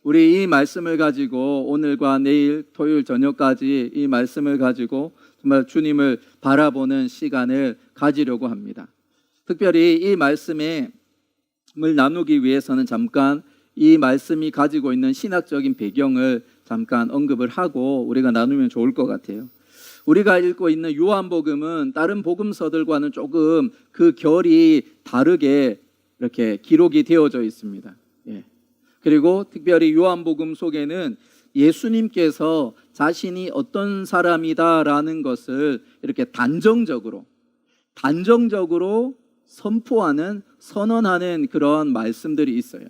우리 이 말씀을 가지고 오늘과 내일 토요일 저녁까지 이 말씀을 가지고 정말 주님을 바라보는 시간을 가지려고 합니다. 특별히 이 말씀을 나누기 위해서는 잠깐 이 말씀이 가지고 있는 신학적인 배경을 잠깐 언급을 하고 우리가 나누면 좋을 것 같아요. 우리가 읽고 있는 요한복음은 다른 복음서들과는 조금 그 결이 다르게 이렇게 기록이 되어져 있습니다. 그리고 특별히 요한복음 속에는 예수님께서 자신이 어떤 사람이다라는 것을 이렇게 단정적으로 선포하는, 선언하는 그런 말씀들이 있어요.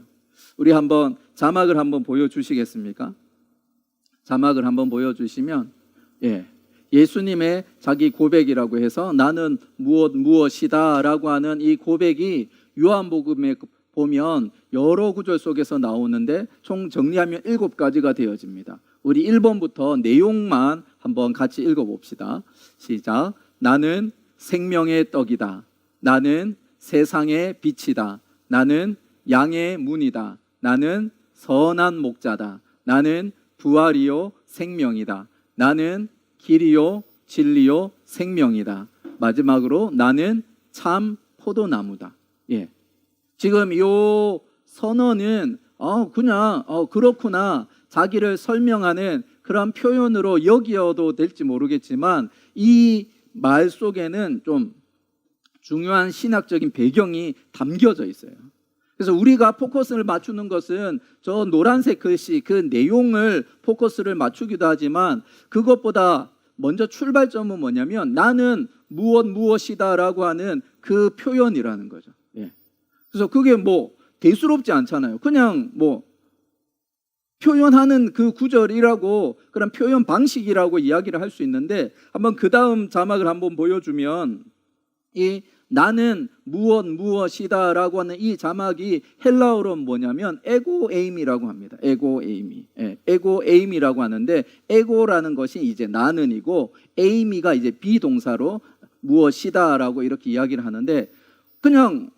우리 한번 자막을 한번 보여주시겠습니까? 자막을 한번 보여주시면, 예수님의 자기 고백이라고 해서 나는 무엇이다 라고 하는 이 고백이 요한복음에 보면 여러 구절 속에서 나오는데 총 정리하면 7가지가 되어집니다. 우리 1번부터 내용만 한번 같이 읽어봅시다. 시작. 나는 생명의 떡이다. 나는 세상의 빛이다. 나는 양의 문이다. 나는 선한 목자다. 나는 부활이요 생명이다. 나는 길이요 진리요 생명이다. 마지막으로 나는 참 포도나무다. 지금 이 선언은 그냥 그렇구나 자기를 설명하는 그런 표현으로 여기어도 될지 모르겠지만 이 말 속에는 좀 중요한 신학적인 배경이 담겨져 있어요. 그래서 우리가 포커스를 맞추는 것은 저 노란색 글씨 그 내용을 포커스를 맞추기도 하지만 그것보다 먼저 출발점은 뭐냐면 나는 무엇이다 라고 하는 그 표현이라는 거죠. 그래서 그게 대수롭지 않잖아요. 그냥 표현하는 그 구절이라고 그런 표현 방식이라고 이야기를 할 수 있는데 한번 그 다음 자막을 한번 보여주면 이 나는 무엇이다 라고 하는 이 자막이 헬라어로 뭐냐면 에고에임이라고 합니다. 에고에임이라고 하는데 에고라는 것이 이제 나는이고 에이미가 이제 비동사로 무엇이다 라고 이렇게 이야기를 하는데 그냥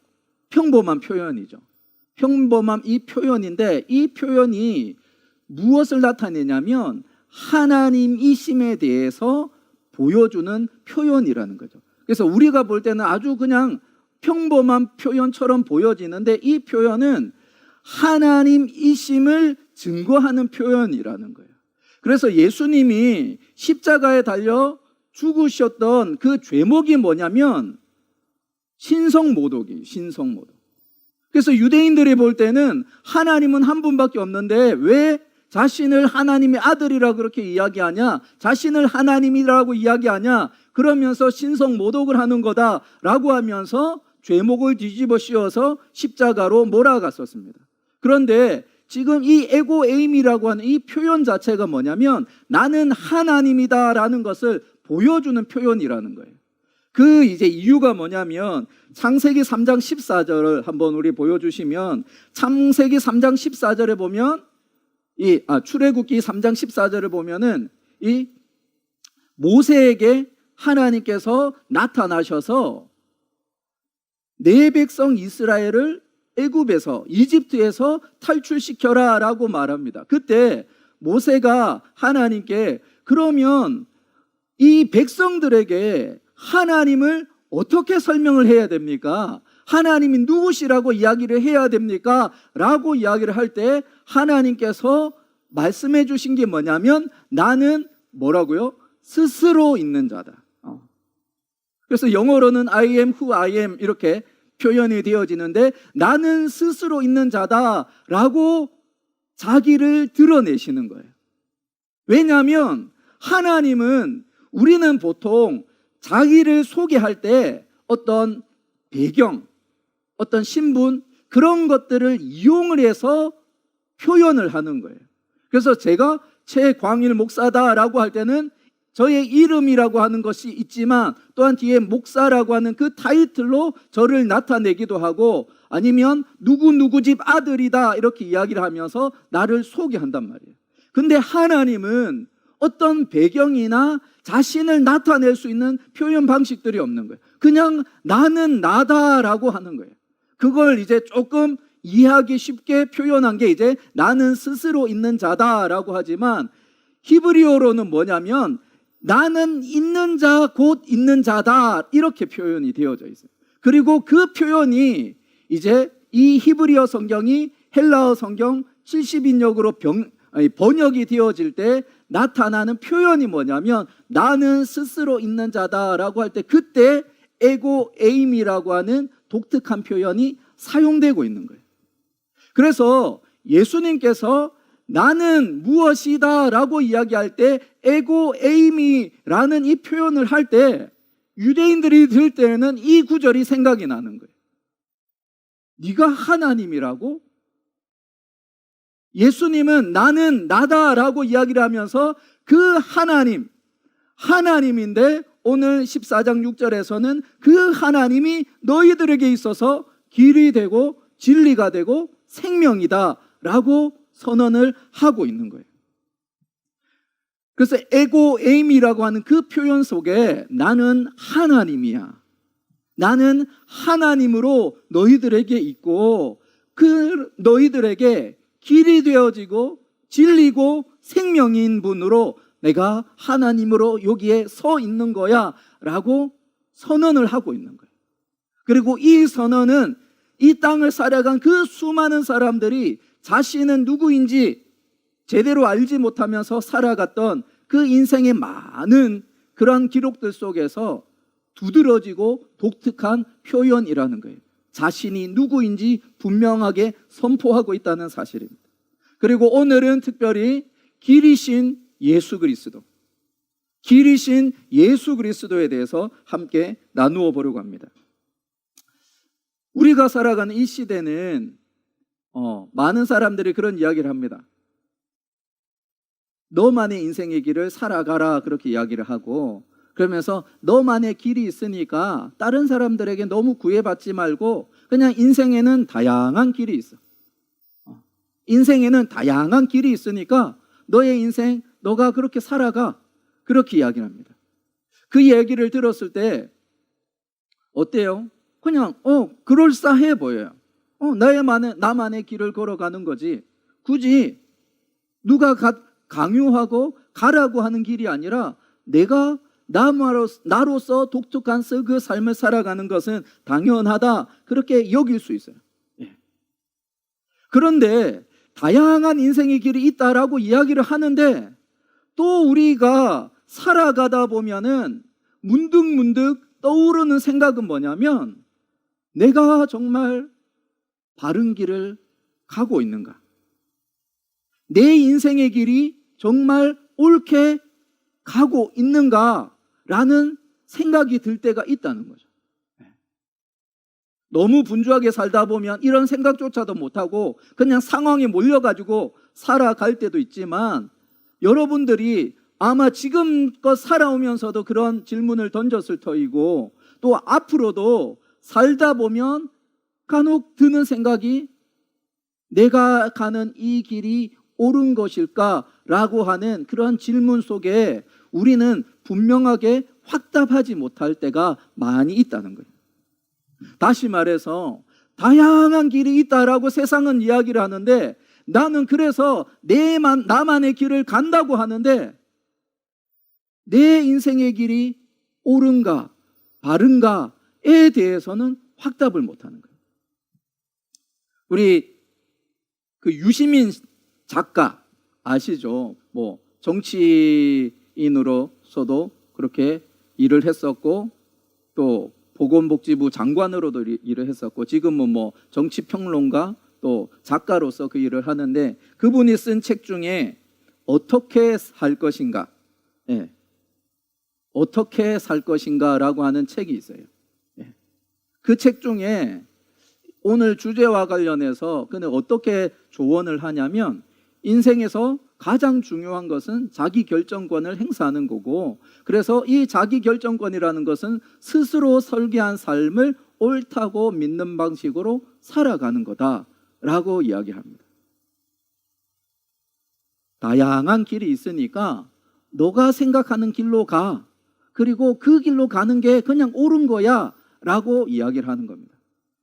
평범한 표현이죠. 평범한 이 표현인데 이 표현이 무엇을 나타내냐면 하나님이심에 대해서 보여주는 표현이라는 거죠. 그래서 우리가 볼 때는 아주 그냥 평범한 표현처럼 보여지는데 이 표현은 하나님이심을 증거하는 표현이라는 거예요. 그래서 예수님이 십자가에 달려 죽으셨던 그 죄목이 뭐냐면 신성모독이에요. 신성모독. 그래서 유대인들이 볼 때는 하나님은 한 분밖에 없는데 왜 자신을 하나님의 아들이라 그렇게 이야기하냐, 자신을 하나님이라고 이야기하냐, 그러면서 신성모독을 하는 거다라고 하면서 죄목을 뒤집어 씌워서 십자가로 몰아갔었습니다. 그런데 지금 이 에고에임이라고 하는 이 표현 자체가 뭐냐면 나는 하나님이다라는 것을 보여주는 표현이라는 거예요. 그 이제 이유가 뭐냐면 창세기 3장 14절을 한번 우리 보여주시면 창세기 3장 14절에 보면 출애굽기 3장 14절을 보면은 이 모세에게 하나님께서 나타나셔서 내 백성 이스라엘을 애굽에서 이집트에서 탈출시켜라 라고 말합니다. 그때 모세가 하나님께 그러면 이 백성들에게 하나님을 어떻게 설명을 해야 됩니까? 하나님이 누구시라고 이야기를 해야 됩니까? 라고 이야기를 할 때 하나님께서 말씀해 주신 게 뭐냐면 나는 뭐라고요? 스스로 있는 자다. 그래서 영어로는 I am who I am 이렇게 표현이 되어지는데 나는 스스로 있는 자다라고 자기를 드러내시는 거예요. 왜냐하면 하나님은 우리는 보통 자기를 소개할 때 어떤 배경, 어떤 신분 그런 것들을 이용을 해서 표현을 하는 거예요. 그래서 제가 최광일 목사다라고 할 때는 저의 이름이라고 하는 것이 있지만 또한 뒤에 목사라고 하는 그 타이틀로 저를 나타내기도 하고 아니면 누구 집 아들이다 이렇게 이야기를 하면서 나를 소개한단 말이에요. 근데 하나님은 어떤 배경이나 자신을 나타낼 수 있는 표현 방식들이 없는 거예요. 그냥 나는 나다라고 하는 거예요. 그걸 이제 조금 이해하기 쉽게 표현한 게 이제 나는 스스로 있는 자다라고 하지만 히브리어로는 뭐냐면 나는 있는 자 곧 있는 자다 이렇게 표현이 되어져 있어요. 그리고 그 표현이 이제 이 히브리어 성경이 헬라어 성경 70인역으로 번역이 되어질 때 나타나는 표현이 뭐냐면 나는 스스로 있는 자다라고 할 때 그때 에고 에임이라고 하는 독특한 표현이 사용되고 있는 거예요. 그래서 예수님께서 나는 무엇이다 라고 이야기할 때 에고 에이미라는 이 표현을 할 때 유대인들이 들을 때는 이 구절이 생각이 나는 거예요. 네가 하나님이라고? 예수님은 나는 나다라고 이야기를 하면서 그 하나님인데 오늘 14장 6절에서는 그 하나님이 너희들에게 있어서 길이 되고 진리가 되고 생명이다 라고 선언을 하고 있는 거예요. 그래서 에고 에임이라고 하는 그 표현 속에 나는 하나님이야. 나는 하나님으로 너희들에게 있고 그 너희들에게 길이 되어지고 진리고 생명인 분으로 내가 하나님으로 여기에 서 있는 거야 라고 선언을 하고 있는 거예요. 그리고 이 선언은 이 땅을 살아간 그 수많은 사람들이 자신은 누구인지 제대로 알지 못하면서 살아갔던 그 인생의 많은 그런 기록들 속에서 두드러지고 독특한 표현이라는 거예요. 자신이 누구인지 분명하게 선포하고 있다는 사실입니다. 그리고 오늘은 특별히 길이신 예수 그리스도에 대해서 함께 나누어 보려고 합니다. 우리가 살아가는 이 시대는 많은 사람들이 그런 이야기를 합니다. 너만의 인생의 길을 살아가라 그렇게 이야기를 하고 그러면서 너만의 길이 있으니까 다른 사람들에게 너무 구애받지 말고 그냥 인생에는 다양한 길이 있어. 인생에는 다양한 길이 있으니까 너의 인생 너가 그렇게 살아가 그렇게 이야기를 합니다. 그 얘기를 들었을 때 어때요? 그냥 그럴싸해 보여요. 나만의 길을 걸어가는 거지 굳이 누가 강요하고 가라고 하는 길이 아니라 내가 나로서 독특한 그 삶을 살아가는 것은 당연하다 그렇게 여길 수 있어요. 그런데 다양한 인생의 길이 있다라고 이야기를 하는데 또 우리가 살아가다 보면은 문득문득 떠오르는 생각은 뭐냐면 내가 정말 바른 길을 가고 있는가? 내 인생의 길이 정말 옳게 가고 있는가라는 생각이 들 때가 있다는 거죠. 너무 분주하게 살다 보면 이런 생각조차도 못하고 그냥 상황에 몰려가지고 살아갈 때도 있지만 여러분들이 아마 지금껏 살아오면서도 그런 질문을 던졌을 터이고 또 앞으로도 살다 보면 간혹 드는 생각이 내가 가는 이 길이 옳은 것일까라고 하는 그런 질문 속에 우리는 분명하게 확답하지 못할 때가 많이 있다는 거예요. 다시 말해서 다양한 길이 있다라고 세상은 이야기를 하는데 나는 그래서 나만의 길을 간다고 하는데 내 인생의 길이 옳은가 바른가에 대해서는 확답을 못하는 거예요. 우리 그 유시민 작가 아시죠? 뭐 정치인으로서도 그렇게 일을 했었고 또 보건복지부 장관으로도 일을 했었고 지금은 뭐 정치평론가 또 작가로서 그 일을 하는데 그분이 쓴 책 중에 어떻게 살 것인가 어떻게 살 것인가라고 하는 책이 있어요. 그 책 중에 오늘 주제와 관련해서 그는 어떻게 조언을 하냐면 인생에서 가장 중요한 것은 자기 결정권을 행사하는 거고 그래서 이 자기 결정권이라는 것은 스스로 설계한 삶을 옳다고 믿는 방식으로 살아가는 거다라고 이야기합니다. 다양한 길이 있으니까 너가 생각하는 길로 가. 그리고 그 길로 가는 게 그냥 옳은 거야 라고 이야기를 하는 겁니다.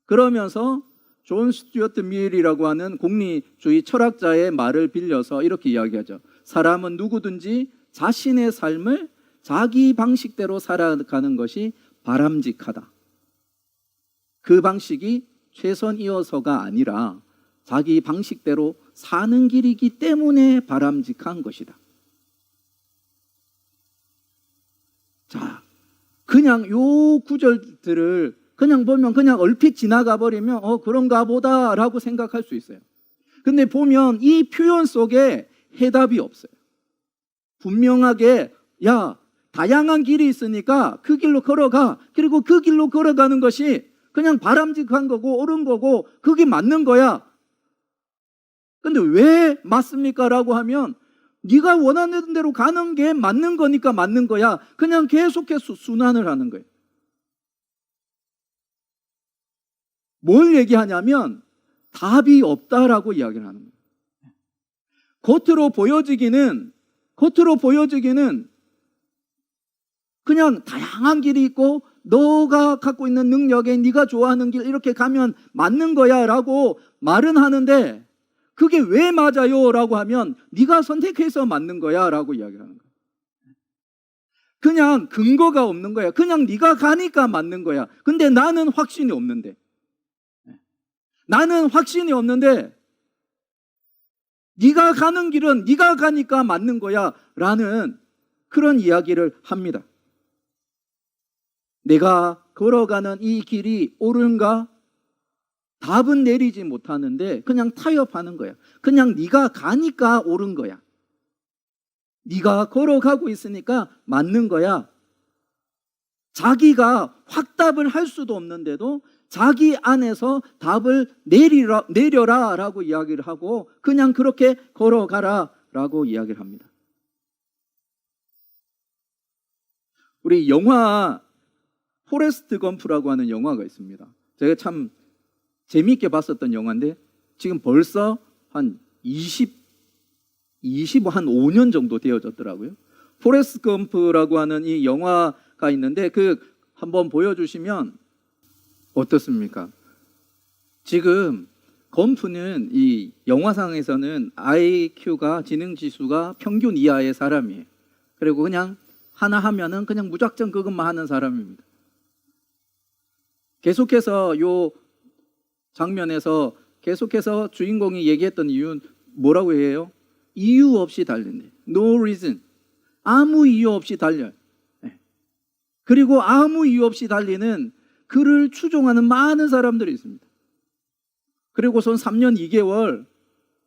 그러면서 존 스튜어트 밀이라고 하는 공리주의 철학자의 말을 빌려서 이렇게 이야기하죠. 사람은 누구든지 자신의 삶을 자기 방식대로 살아가는 것이 바람직하다. 그 방식이 최선이어서가 아니라 자기 방식대로 사는 길이기 때문에 바람직한 것이다. 자, 그냥 요 구절들을 그냥 보면 그냥 얼핏 지나가 버리면 그런가 보다라고 생각할 수 있어요. 근데 보면 이 표현 속에 해답이 없어요. 분명하게 다양한 길이 있으니까 그 길로 걸어가. 그리고 그 길로 걸어가는 것이 그냥 바람직한 거고 옳은 거고 그게 맞는 거야. 근데 왜 맞습니까? 라고 하면 네가 원하는 대로 가는 게 맞는 거니까 맞는 거야. 그냥 계속해서 순환을 하는 거예요. 뭘 얘기하냐면 답이 없다라고 이야기를 하는 거예요. 겉으로 보여지기는 그냥 다양한 길이 있고 너가 갖고 있는 능력에 네가 좋아하는 길 이렇게 가면 맞는 거야 라고 말은 하는데 그게 왜 맞아요? 라고 하면 네가 선택해서 맞는 거야 라고 이야기하는 거예요. 그냥 근거가 없는 거야. 그냥 네가 가니까 맞는 거야. 근데 나는 확신이 없는데 네가 가는 길은 네가 가니까 맞는 거야 라는 그런 이야기를 합니다. 내가 걸어가는 이 길이 옳은가? 답은 내리지 못하는데 그냥 타협하는 거야. 그냥 네가 가니까 옳은 거야. 네가 걸어가고 있으니까 맞는 거야. 자기가 확답을 할 수도 없는데도 자기 안에서 답을 내려라 라고 이야기를 하고 그냥 그렇게 걸어가라 라고 이야기를 합니다. 우리 영화 포레스트 검프라고 하는 영화가 있습니다. 제가 참 재미있게 봤었던 영화인데 지금 벌써 한 5년 정도 되어졌더라고요. 포레스트 검프라고 하는 이 영화가 있는데 한번 보여주시면 어떻습니까? 지금 검프는 이 영화상에서는 IQ가 지능지수가 평균 이하의 사람이에요. 그리고 그냥 하나 하면은 그냥 무작정 그것만 하는 사람입니다. 계속해서 요 장면에서 계속해서 주인공이 얘기했던 이유는 뭐라고 해요? 이유 없이 달린대. No reason. 아무 이유 없이 달려요. 그리고 아무 이유 없이 달리는 그를 추종하는 많은 사람들이 있습니다. 그리고선 3년 2개월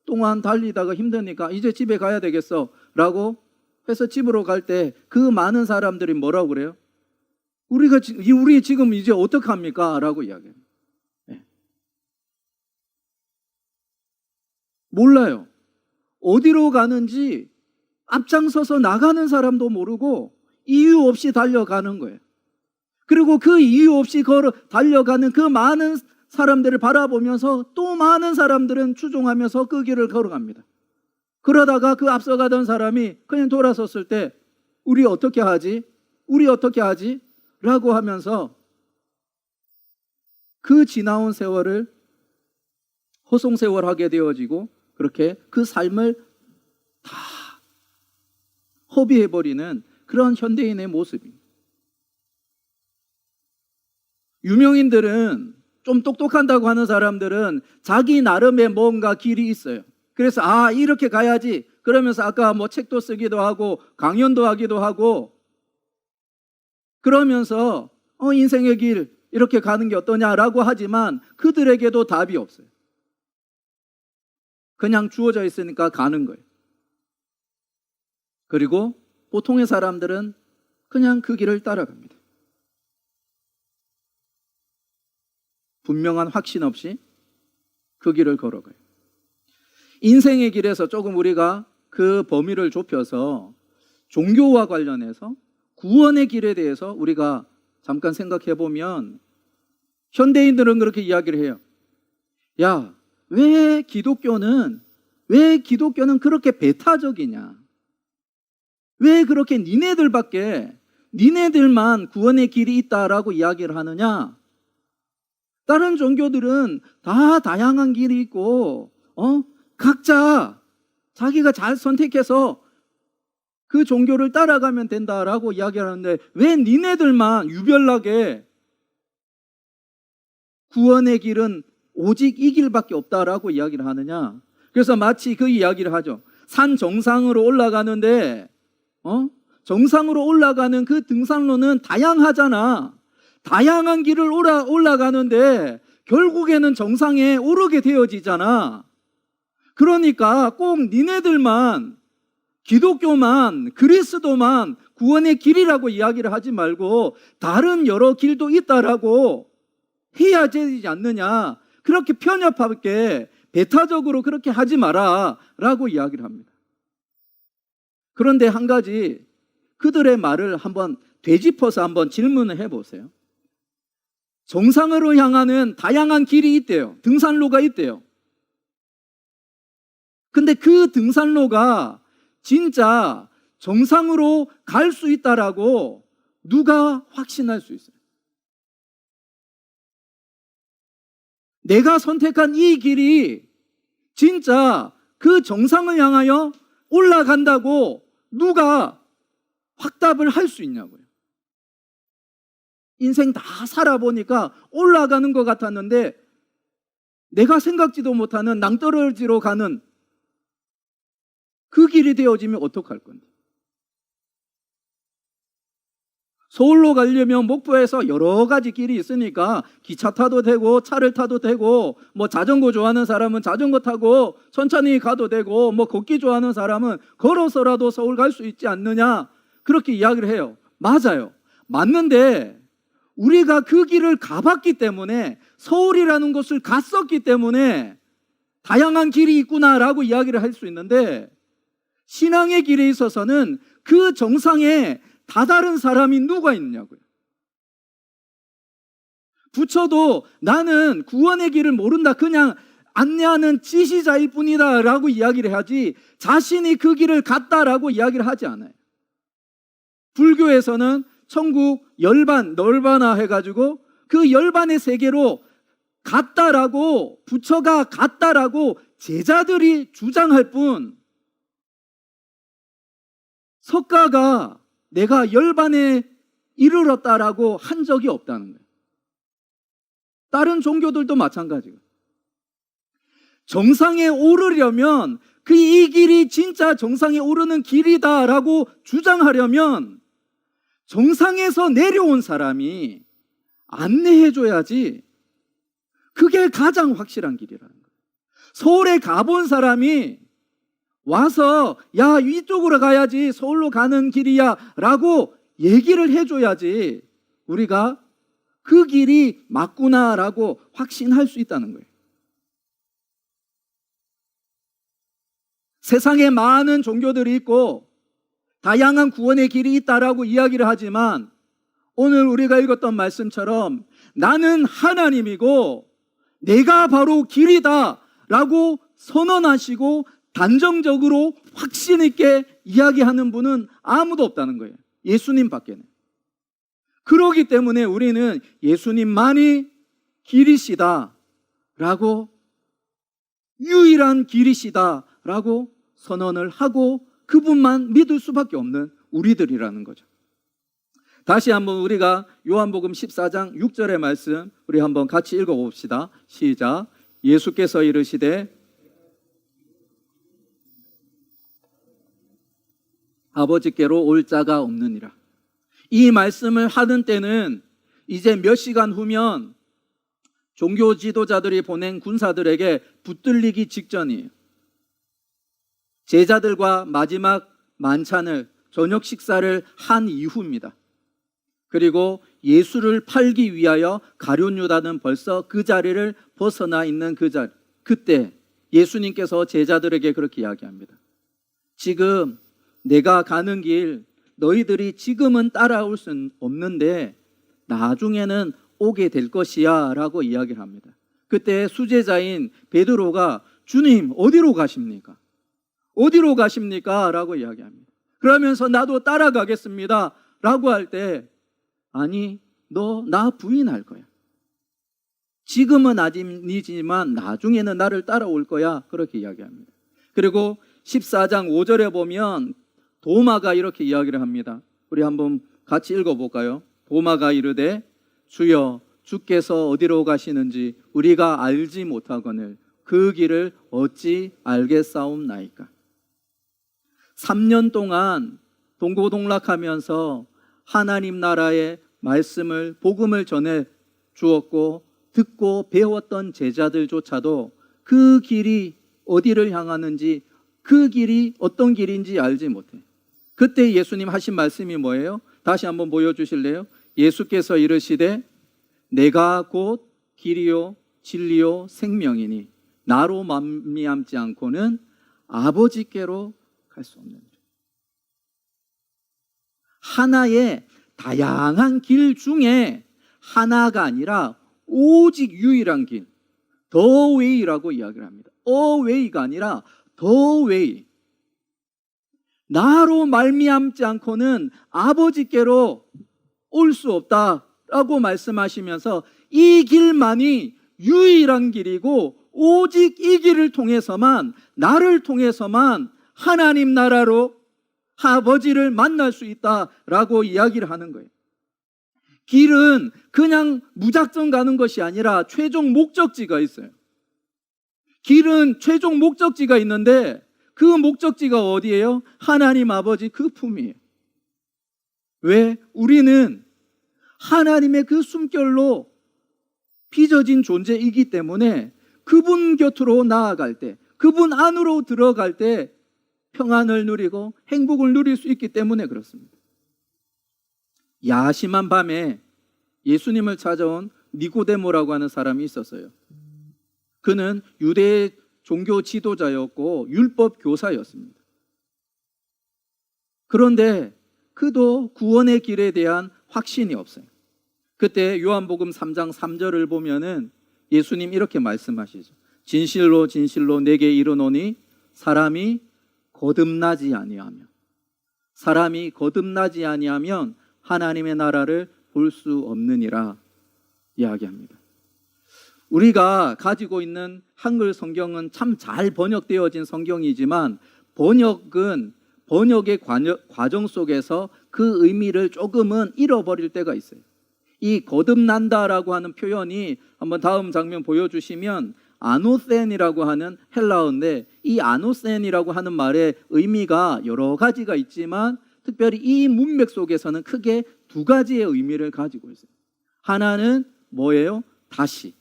동안 달리다가 힘드니까 이제 집에 가야 되겠어 라고 해서 집으로 갈 때 그 많은 사람들이 뭐라고 그래요? 우리 지금 이제 어떡합니까? 라고 이야기해요. 몰라요. 어디로 가는지 앞장서서 나가는 사람도 모르고 이유 없이 달려가는 거예요. 그리고 그 이유 없이 달려가는 그 많은 사람들을 바라보면서 또 많은 사람들은 추종하면서 그 길을 걸어갑니다. 그러다가 그 앞서가던 사람이 그냥 돌아섰을 때 우리 어떻게 하지? 라고 하면서 그 지나온 세월을 허송세월하게 되어지고 그렇게 그 삶을 다 허비해버리는 그런 현대인의 모습입니다. 유명인들은 좀 똑똑한다고 하는 사람들은 자기 나름의 뭔가 길이 있어요. 그래서 이렇게 가야지 그러면서 아까 책도 쓰기도 하고 강연도 하기도 하고 그러면서 인생의 길 이렇게 가는 게 어떠냐라고 하지만 그들에게도 답이 없어요. 그냥 주어져 있으니까 가는 거예요. 그리고 보통의 사람들은 그냥 그 길을 따라갑니다. 분명한 확신 없이 그 길을 걸어가요. 인생의 길에서 조금 우리가 그 범위를 좁혀서 종교와 관련해서 구원의 길에 대해서 우리가 잠깐 생각해 보면 현대인들은 그렇게 이야기를 해요. 왜 기독교는 그렇게 배타적이냐? 왜 그렇게 니네들만 구원의 길이 있다라고 이야기를 하느냐? 다른 종교들은 다 다양한 길이 있고 각자 자기가 잘 선택해서 그 종교를 따라가면 된다라고 이야기하는데 왜 니네들만 유별나게 구원의 길은 오직 이 길밖에 없다라고 이야기를 하느냐? 그래서 마치 그 이야기를 하죠. 산 정상으로 올라가는데 정상으로 올라가는 그 등산로는 다양하잖아. 다양한 길을 올라가는데 결국에는 정상에 오르게 되어지잖아. 그러니까 꼭 니네들만, 기독교만, 그리스도만 구원의 길이라고 이야기를 하지 말고 다른 여러 길도 있다라고 해야 되지 않느냐. 그렇게 편협하게 배타적으로 그렇게 하지 마라 라고 이야기를 합니다. 그런데 한 가지 그들의 말을 한번 되짚어서 한번 질문을 해보세요. 정상으로 향하는 다양한 길이 있대요. 등산로가 있대요. 근데 그 등산로가 진짜 정상으로 갈 수 있다라고 누가 확신할 수 있어요? 내가 선택한 이 길이 진짜 그 정상을 향하여 올라간다고 누가 확답을 할 수 있냐고요. 인생 다 살아보니까 올라가는 것 같았는데 내가 생각지도 못하는 낭떠러지로 가는 그 길이 되어지면 어떡할 건데. 서울로 가려면 목포에서 여러 가지 길이 있으니까 기차 타도 되고 차를 타도 되고 뭐 자전거 좋아하는 사람은 자전거 타고 천천히 가도 되고 뭐 걷기 좋아하는 사람은 걸어서라도 서울 갈 수 있지 않느냐 그렇게 이야기를 해요. 맞아요. 맞는데 우리가 그 길을 가봤기 때문에 서울이라는 곳을 갔었기 때문에 다양한 길이 있구나라고 이야기를 할 수 있는데 신앙의 길에 있어서는 그 정상에 다다른 사람이 누가 있냐고요. 부처도 나는 구원의 길을 모른다, 그냥 안내하는 지시자일 뿐이다 라고 이야기를 하지 자신이 그 길을 갔다라고 이야기를 하지 않아요. 불교에서는 천국 열반, 널바나 해가지고 그 열반의 세계로 갔다라고, 부처가 갔다라고 제자들이 주장할 뿐 석가가 내가 열반에 이르렀다라고 한 적이 없다는 거예요. 다른 종교들도 마찬가지고 정상에 오르려면 그 이 길이 진짜 정상에 오르는 길이다라고 주장하려면 정상에서 내려온 사람이 안내해줘야지 그게 가장 확실한 길이라는 거예요. 서울에 가본 사람이 와서 야 이쪽으로 가야지 서울로 가는 길이야 라고 얘기를 해줘야지 우리가 그 길이 맞구나라고 확신할 수 있다는 거예요. 세상에 많은 종교들이 있고 다양한 구원의 길이 있다라고 이야기를 하지만 오늘 우리가 읽었던 말씀처럼 나는 하나님이고 내가 바로 길이다 라고 선언하시고 단정적으로 확신 있게 이야기하는 분은 아무도 없다는 거예요. 예수님 밖에는. 그러기 때문에 우리는 예수님만이 길이시다 라고 유일한 길이시다 라고 선언을 하고 그분만 믿을 수밖에 없는 우리들이라는 거죠. 다시 한번 우리가 요한복음 14장 6절의 말씀 우리 한번 같이 읽어봅시다. 시작. 예수께서 이르시되 아버지께로 올 자가 없느니라. 이 말씀을 하는 때는 이제 몇 시간 후면 종교 지도자들이 보낸 군사들에게 붙들리기 직전이에요. 제자들과 마지막 만찬을 저녁 식사를 한 이후입니다. 그리고 예수를 팔기 위하여 가룟 유다는 벌써 그 자리를 벗어나 있는 그 자리. 그때 예수님께서 제자들에게 그렇게 이야기합니다. 지금 내가 가는 길 너희들이 지금은 따라올 수는 없는데 나중에는 오게 될 것이야 라고 이야기를 합니다. 그때 수제자인 베드로가 주님 어디로 가십니까? 어디로 가십니까? 라고 이야기합니다. 그러면서 나도 따라가겠습니다 라고 할 때 아니 너 나 부인할 거야. 지금은 아니지만 나중에는 나를 따라올 거야. 그렇게 이야기합니다. 그리고 14장 5절에 보면 도마가 이렇게 이야기를 합니다. 우리 한번 같이 읽어볼까요? 도마가 이르되 주여 주께서 어디로 가시는지 우리가 알지 못하거늘 그 길을 어찌 알겠사옵나이까. 3년 동안 동고동락하면서 하나님 나라의 말씀을 복음을 전해 주었고 듣고 배웠던 제자들조차도 그 길이 어디를 향하는지 그 길이 어떤 길인지 알지 못해. 그때 예수님 하신 말씀이 뭐예요? 다시 한번 보여주실래요? 예수께서 이르시되 내가 곧 길이요 진리요 생명이니 나로 말미암지 않고는 아버지께로 갈 수 없느니라. 하나의 다양한 길 중에 하나가 아니라 오직 유일한 길, 더 웨이라고 이야기를 합니다. 어웨이가 아니라 더 웨이. 나로 말미암지 않고는 아버지께로 올 수 없다라고 말씀하시면서 이 길만이 유일한 길이고 오직 이 길을 통해서만, 나를 통해서만 하나님 나라로 아버지를 만날 수 있다라고 이야기를 하는 거예요. 길은 그냥 무작정 가는 것이 아니라 최종 목적지가 있어요. 길은 최종 목적지가 있는데 그 목적지가 어디예요? 하나님 아버지 그 품이에요. 왜? 우리는 하나님의 그 숨결로 빚어진 존재이기 때문에 그분 곁으로 나아갈 때, 그분 안으로 들어갈 때 평안을 누리고 행복을 누릴 수 있기 때문에 그렇습니다. 야심한 밤에 예수님을 찾아온 니고데모라고 하는 사람이 있었어요. 그는 유대 종교 지도자였고 율법 교사였습니다. 그런데 그도 구원의 길에 대한 확신이 없어요. 그때 요한복음 3장 3절을 보면은 예수님 이렇게 말씀하시죠. 진실로 진실로 내게 이르노니 사람이 거듭나지 아니하면 하나님의 나라를 볼 수 없느니라 이야기합니다. 우리가 가지고 있는 한글 성경은 참 잘 번역되어진 성경이지만 번역의 과정 속에서 그 의미를 조금은 잃어버릴 때가 있어요. 이 거듭난다라고 하는 표현이 한번 다음 장면 보여주시면 아노센이라고 하는 헬라어인데, 이 아노센이라고 하는 말의 의미가 여러 가지가 있지만 특별히 이 문맥 속에서는 크게 두 가지의 의미를 가지고 있어요. 하나는 뭐예요? 다시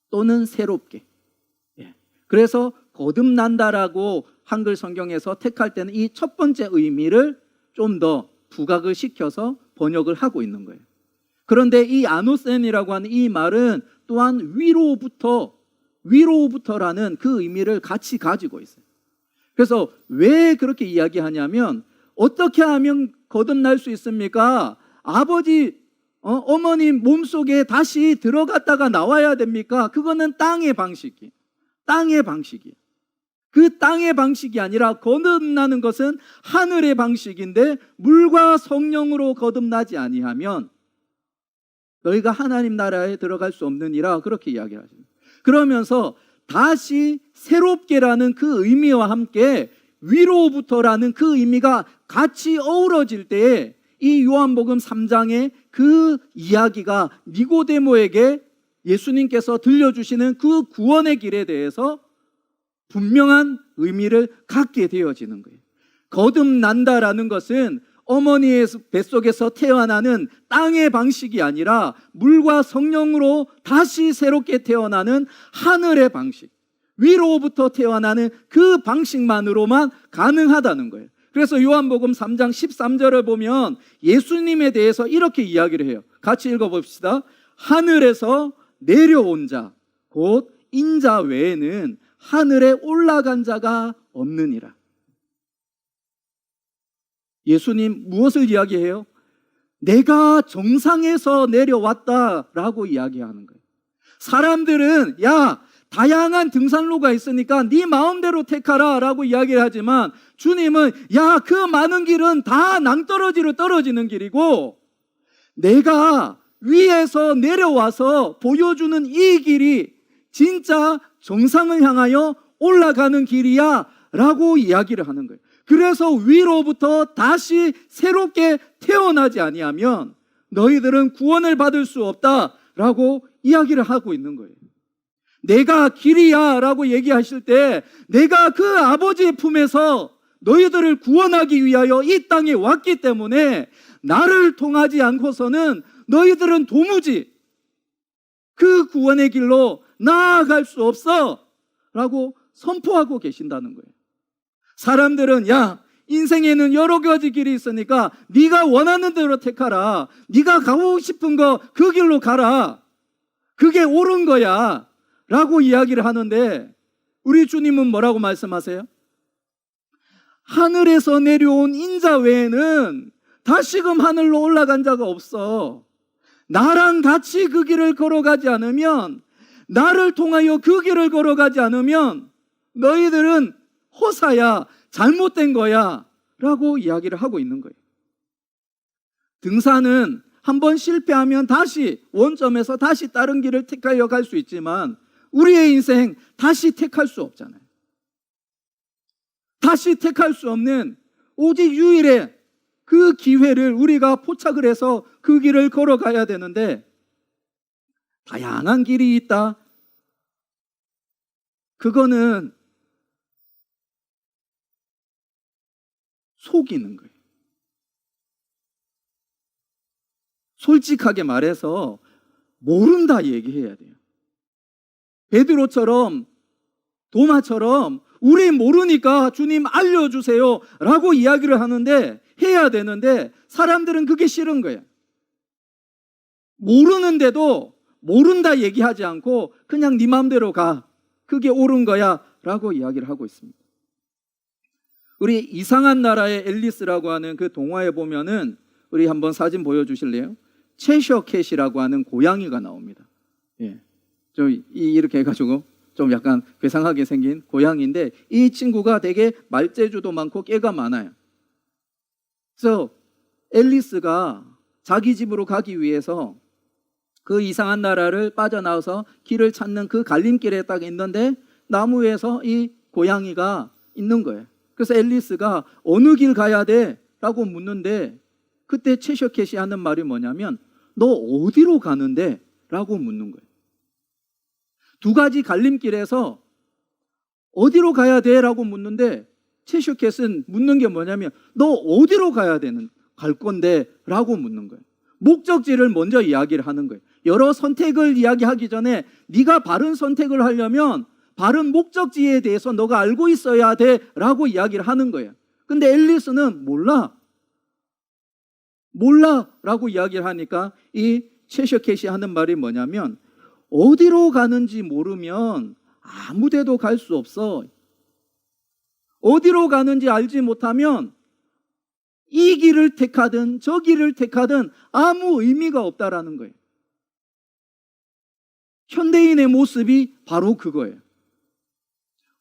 또는 새롭게. 그래서 거듭난다라고 한글 성경에서 택할 때는 이 첫 번째 의미를 좀 더 부각을 시켜서 번역을 하고 있는 거예요. 그런데 이 아노센이라고 하는 이 말은 또한 위로부터라는 그 의미를 같이 가지고 있어요. 그래서 왜 그렇게 이야기하냐면, 어떻게 하면 거듭날 수 있습니까? 어머님 몸속에 다시 들어갔다가 나와야 됩니까? 그거는 땅의 방식이. 그 땅의 방식이 아니라 거듭나는 것은 하늘의 방식인데, 물과 성령으로 거듭나지 아니하면 너희가 하나님 나라에 들어갈 수 없느니라, 그렇게 이야기를 하십니다. 그러면서 다시 새롭게라는 그 의미와 함께 위로부터라는 그 의미가 같이 어우러질 때에 이 요한복음 3장의 그 이야기가 니고데모에게 예수님께서 들려주시는 그 구원의 길에 대해서 분명한 의미를 갖게 되어지는 거예요. 거듭난다라는 것은 어머니의 뱃속에서 태어나는 땅의 방식이 아니라 물과 성령으로 다시 새롭게 태어나는 하늘의 방식, 위로부터 태어나는 그 방식만으로만 가능하다는 거예요. 그래서 요한복음 3장 13절을 보면 예수님에 대해서 이렇게 이야기를 해요. 같이 읽어봅시다. 하늘에서 내려온 자, 곧 인자 외에는 하늘에 올라간 자가 없느니라. 예수님 무엇을 이야기해요? 내가 정상에서 내려왔다라고 이야기하는 거예요. 사람들은 야, 다양한 등산로가 있으니까 네 마음대로 택하라 라고 이야기를 하지만, 주님은 야, 그 많은 길은 다 낭떠러지로 떨어지는 길이고 내가 위에서 내려와서 보여주는 이 길이 진짜 정상을 향하여 올라가는 길이야 라고 이야기를 하는 거예요. 그래서 위로부터 다시 새롭게 태어나지 아니하면 너희들은 구원을 받을 수 없다 라고 이야기를 하고 있는 거예요. 내가 길이야 라고 얘기하실 때 내가 그 아버지의 품에서 너희들을 구원하기 위하여 이 땅에 왔기 때문에 나를 통하지 않고서는 너희들은 도무지 그 구원의 길로 나아갈 수 없어 라고 선포하고 계신다는 거예요. 사람들은 야, 인생에는 여러 가지 길이 있으니까 네가 원하는 대로 택하라. 네가 가고 싶은 거 그 길로 가라. 그게 옳은 거야 라고 이야기를 하는데 우리 주님은 뭐라고 말씀하세요? 하늘에서 내려온 인자 외에는 다시금 하늘로 올라간 자가 없어. 나랑 같이 그 길을 걸어가지 않으면, 나를 통하여 그 길을 걸어가지 않으면 너희들은 허사야, 잘못된 거야 라고 이야기를 하고 있는 거예요. 등산은 한번 실패하면 다시 원점에서 다시 다른 길을 택하여 갈 수 있지만 우리의 인생 다시 택할 수 없잖아요. 다시 택할 수 없는 오직 유일의 그 기회를 우리가 포착을 해서 그 길을 걸어가야 되는데 다양한 길이 있다. 그거는 속이는 거예요. 솔직하게 말해서 모른다 얘기해야 돼요. 베드로처럼 도마처럼 우리 모르니까 주님 알려주세요 라고 이야기를 하는데 해야 되는데 사람들은 그게 싫은 거예요. 모르는데도 모른다 얘기하지 않고 그냥 네 마음대로 가. 그게 옳은 거야 라고 이야기를 하고 있습니다. 우리 이상한 나라의 앨리스라고 하는 그 동화에 보면은 우리 한번 사진 보여주실래요? 채셔캣이라고 하는 고양이가 나옵니다. 예, 좀 이렇게 해가지고 좀 약간 괴상하게 생긴 고양이인데 이 친구가 되게 말재주도 많고 깨가 많아요. 그래서 앨리스가 자기 집으로 가기 위해서 그 이상한 나라를 빠져나와서 길을 찾는 그 갈림길에 딱 있는데 나무 위에서 이 고양이가 있는 거예요. 그래서 앨리스가 어느 길 가야 돼? 라고 묻는데 그때 채셔캣이 하는 말이 뭐냐면 너 어디로 가는데? 라고 묻는 거예요. 두 가지 갈림길에서 어디로 가야 돼? 라고 묻는데 채셔캣은 묻는 게 뭐냐면 너 어디로 가야 되는 갈 건데? 라고 묻는 거예요. 목적지를 먼저 이야기를 하는 거예요. 여러 선택을 이야기하기 전에 네가 바른 선택을 하려면 바른 목적지에 대해서 너가 알고 있어야 돼 라고 이야기를 하는 거예요. 근데 앨리스는 몰라 라고 이야기를 하니까 이 채셔캣이 하는 말이 뭐냐면 어디로 가는지 모르면 아무 데도 갈 수 없어. 어디로 가는지 알지 못하면 이 길을 택하든 저 길을 택하든 아무 의미가 없다라는 거예요. 현대인의 모습이 바로 그거예요.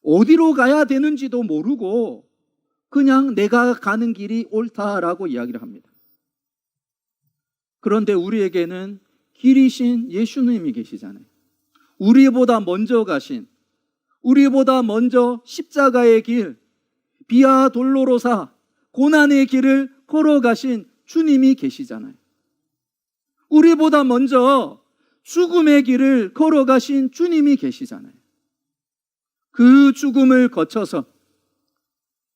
어디로 가야 되는지도 모르고 그냥 내가 가는 길이 옳다라고 이야기를 합니다. 그런데 우리에게는 길이신 예수님이 계시잖아요. 우리보다 먼저 가신, 우리보다 먼저 십자가의 길, 비아 돌로로사, 고난의 길을 걸어가신 주님이 계시잖아요. 우리보다 먼저 죽음의 길을 걸어가신 주님이 계시잖아요. 그 죽음을 거쳐서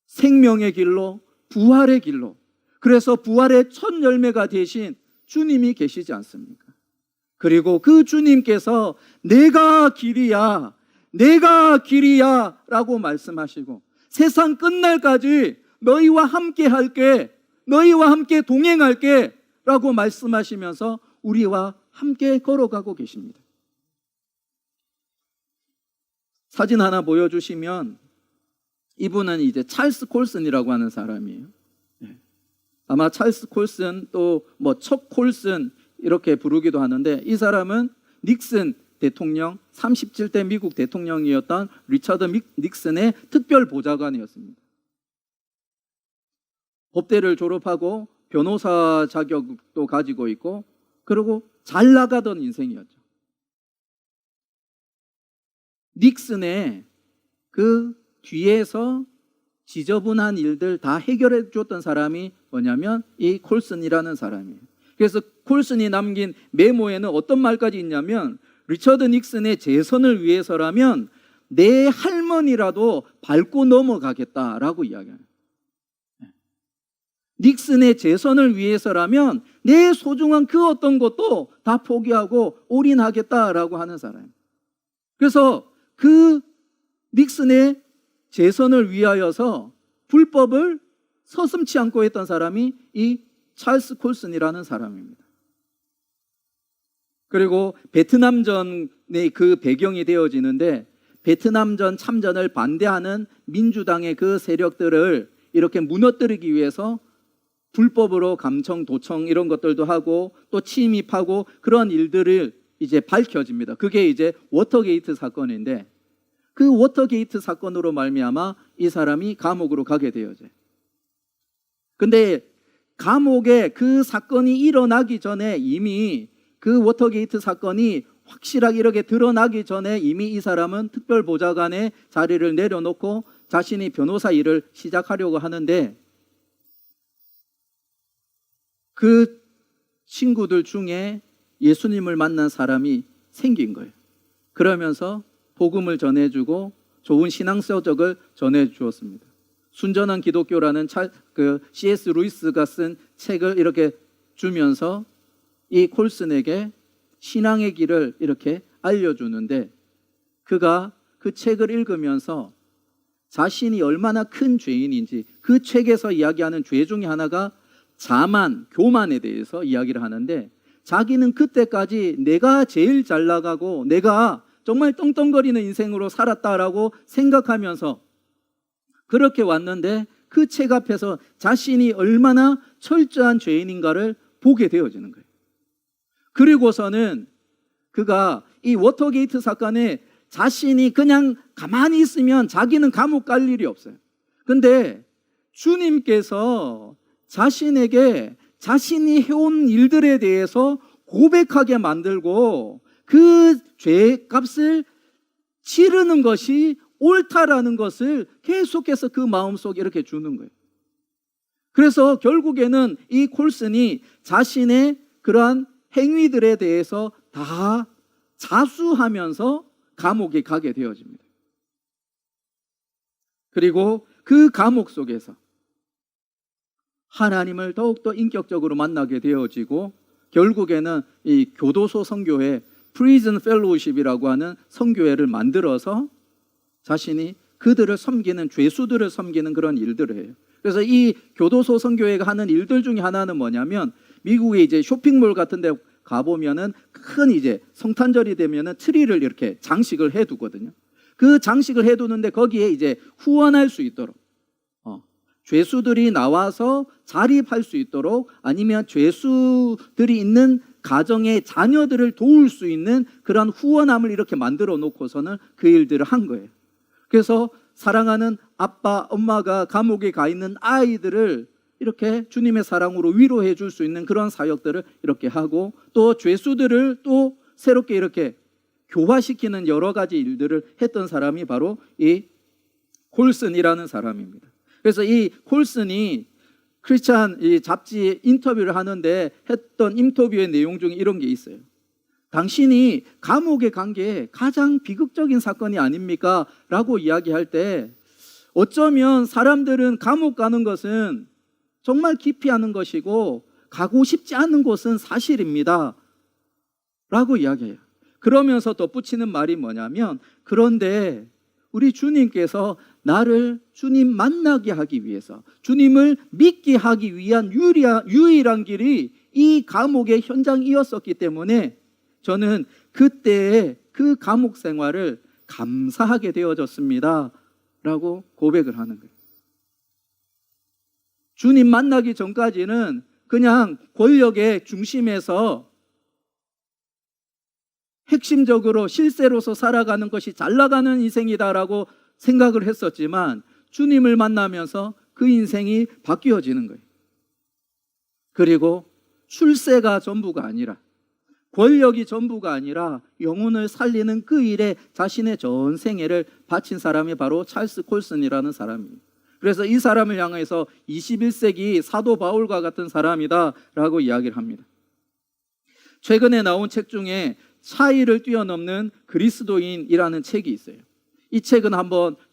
생명의 길로, 부활의 길로, 그래서 부활의 첫 열매가 되신 주님이 계시지 않습니까? 그리고 그 주님께서 내가 길이야 라고 말씀하시고 세상 끝날까지 너희와 함께 할게, 너희와 함께 동행할게 라고 말씀하시면서 우리와 함께 걸어가고 계십니다. 사진 하나 보여주시면 이분은 이제 찰스 콜슨이라고 하는 사람이에요. 아마 찰스 콜슨 또 뭐 척 콜슨 이렇게 부르기도 하는데 이 사람은 닉슨 대통령 37대 미국 대통령이었던 리처드 닉슨의 특별 보좌관이었습니다. 법대를 졸업하고 변호사 자격도 가지고 있고 그리고 잘 나가던 인생이었죠. 닉슨의 그 뒤에서 지저분한 일들 다 해결해 줬던 사람이 뭐냐면 이 콜슨이라는 사람이에요. 그래서 콜슨이 남긴 메모에는 어떤 말까지 있냐면, 리처드 닉슨의 재선을 위해서라면 내 할머니라도 밟고 넘어가겠다라고 이야기해요. 닉슨의 재선을 위해서라면 내 소중한 그 어떤 것도 다 포기하고 올인하겠다라고 하는 사람이에요. 그래서 그 닉슨의 재선을 위하여서 불법을 서슴지 않고 했던 사람이 이 찰스 콜슨이라는 사람입니다. 그리고 베트남전의 그 배경이 되어지는데, 베트남전 참전을 반대하는 민주당의 그 세력들을 이렇게 무너뜨리기 위해서 불법으로 감청, 도청 이런 것들도 하고 또 침입하고 그런 일들을 이제 밝혀집니다. 그게 이제 워터게이트 사건인데, 그 워터게이트 사건으로 말미암아 이 사람이 감옥으로 가게 되어져요. 근데 감옥에 그 사건이 일어나기 전에, 이미 그 워터게이트 사건이 확실하게 이렇게 드러나기 전에 이미 이 사람은 특별보좌관의 자리를 내려놓고 자신이 변호사 일을 시작하려고 하는데, 그 친구들 중에 예수님을 만난 사람이 생긴 거예요. 그러면서 복음을 전해주고 좋은 신앙서적을 전해주었습니다. 순전한 기독교라는 C.S. 루이스가 쓴 책을 이렇게 주면서 이 콜슨에게 신앙의 길을 이렇게 알려주는데, 그가 그 책을 읽으면서 자신이 얼마나 큰 죄인인지, 그 책에서 이야기하는 죄 중에 하나가 자만, 교만에 대해서 이야기를 하는데, 자기는 그때까지 내가 제일 잘 나가고 내가 정말 떵떵거리는 인생으로 살았다라고 생각하면서 그렇게 왔는데, 그 책 앞에서 자신이 얼마나 철저한 죄인인가를 보게 되어지는 거예요. 그리고서는 그가 이 워터게이트 사건에 자신이 그냥 가만히 있으면 자기는 감옥 갈 일이 없어요. 근데 주님께서 자신에게 자신이 해온 일들에 대해서 고백하게 만들고 그 죄값을 치르는 것이 옳다라는 것을 계속해서 그 마음속에 이렇게 주는 거예요. 그래서 결국에는 이 콜슨이 자신의 그러한 행위들에 대해서 다 자수하면서 감옥에 가게 되어집니다. 그리고 그 감옥 속에서 하나님을 더욱더 인격적으로 만나게 되어지고, 결국에는 이 교도소 선교회, 프리즌 펠로우십이라고 하는 선교회를 만들어서 자신이 그들을 섬기는, 죄수들을 섬기는 그런 일들을 해요. 그래서 이 교도소 선교회가 하는 일들 중에 하나는 뭐냐면, 미국에 이제 쇼핑몰 같은 데 가보면은 큰 이제 성탄절이 되면은 트리를 이렇게 장식을 해두거든요. 그 장식을 해두는데 거기에 이제 후원할 수 있도록, 죄수들이 나와서 자립할 수 있도록, 아니면 죄수들이 있는 가정의 자녀들을 도울 수 있는 그런 후원함을 이렇게 만들어 놓고서는 그 일들을 한 거예요. 그래서 사랑하는 아빠, 엄마가 감옥에 가 있는 아이들을 이렇게 주님의 사랑으로 위로해 줄 수 있는 그런 사역들을 이렇게 하고, 또 죄수들을 또 새롭게 이렇게 교화시키는 여러 가지 일들을 했던 사람이 바로 이 콜슨이라는 사람입니다. 그래서 이 콜슨이 크리스찬 이 잡지에 인터뷰를 하는데 했던 인터뷰의 내용 중에 이런 게 있어요. 당신이 감옥에 간 게 가장 비극적인 사건이 아닙니까? 라고 이야기할 때, 어쩌면 사람들은 감옥 가는 것은 정말 기피하는 것이고 가고 싶지 않은 곳은 사실입니다 라고 이야기해요. 그러면서 덧붙이는 말이 뭐냐면, 그런데 우리 주님께서 나를 주님 만나게 하기 위해서, 주님을 믿게 하기 위한 유일한 길이 이 감옥의 현장이었었기 때문에 저는 그때의 그 감옥 생활을 감사하게 되어졌습니다 라고 고백을 하는 거예요. 주님 만나기 전까지는 그냥 권력의 중심에서 핵심적으로 실세로서 살아가는 것이 잘 나가는 인생이다라고 생각을 했었지만, 주님을 만나면서 그 인생이 바뀌어지는 거예요. 그리고 출세가 전부가 아니라 권력이 전부가 아니라 영혼을 살리는 그 일에 자신의 전 생애를 바친 사람이 바로 찰스 콜슨이라는 사람이에요. 그래서 이 사람을 향해서 21세기 사도 바울과 같은 사람이다 라고 이야기를 합니다. 최근에 나온 책 중에 차이를 뛰어넘는 그리스도인이라는 책이 있어요. 이 책은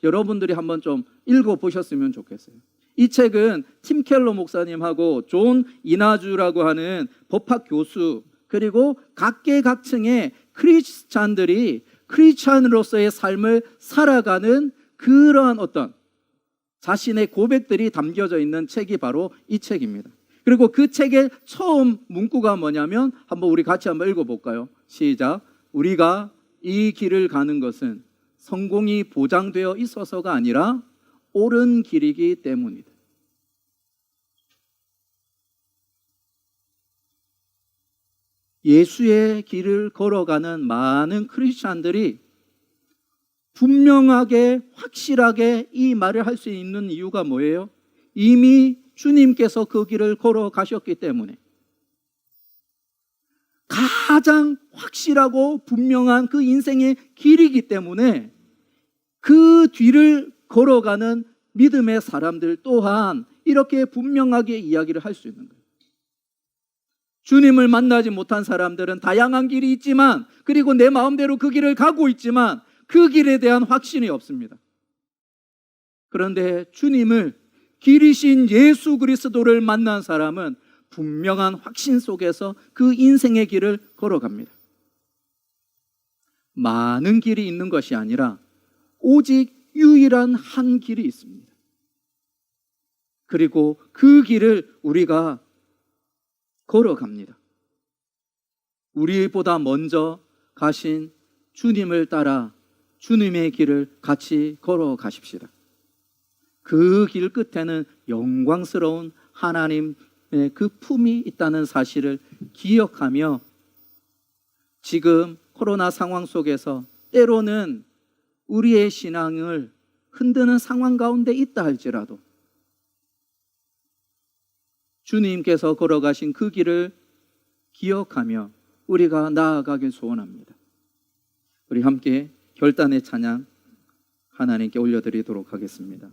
여러분들이 한번 좀 읽어보셨으면 좋겠어요. 이 책은 팀 켈러 목사님하고 존 이나주라고 하는 법학 교수, 그리고 각계각층의 크리스찬들이 크리스찬으로서의 삶을 살아가는 그런 어떤 자신의 고백들이 담겨져 있는 책이 바로 이 책입니다. 그리고 그 책의 처음 문구가 뭐냐면 우리 같이 한번 읽어볼까요? 시작. 우리가 이 길을 가는 것은 성공이 보장되어 있어서가 아니라 옳은 길이기 때문이다. 예수의 길을 걸어가는 많은 크리스찬들이 분명하게 확실하게 이 말을 할 수 있는 이유가 뭐예요? 이미 주님께서 그 길을 걸어가셨기 때문에, 가장 확실하고 분명한 그 인생의 길이기 때문에 그 뒤를 걸어가는 믿음의 사람들 또한 이렇게 분명하게 이야기를 할 수 있는 거예요. 주님을 만나지 못한 사람들은 다양한 길이 있지만, 그리고 내 마음대로 그 길을 가고 있지만 그 길에 대한 확신이 없습니다. 그런데 주님을, 길이신 예수 그리스도를 만난 사람은 분명한 확신 속에서 그 인생의 길을 걸어갑니다. 많은 길이 있는 것이 아니라 오직 유일한 한 길이 있습니다. 그리고 그 길을 우리가 걸어갑니다. 우리보다 먼저 가신 주님을 따라 주님의 길을 같이 걸어가십시다. 그 길 끝에는 영광스러운 하나님의 그 품이 있다는 사실을 기억하며, 지금 코로나 상황 속에서 때로는 우리의 신앙을 흔드는 상황 가운데 있다 할지라도 주님께서 걸어가신 그 길을 기억하며 우리가 나아가길 소원합니다. 우리 함께 결단의 찬양 하나님께 올려드리도록 하겠습니다.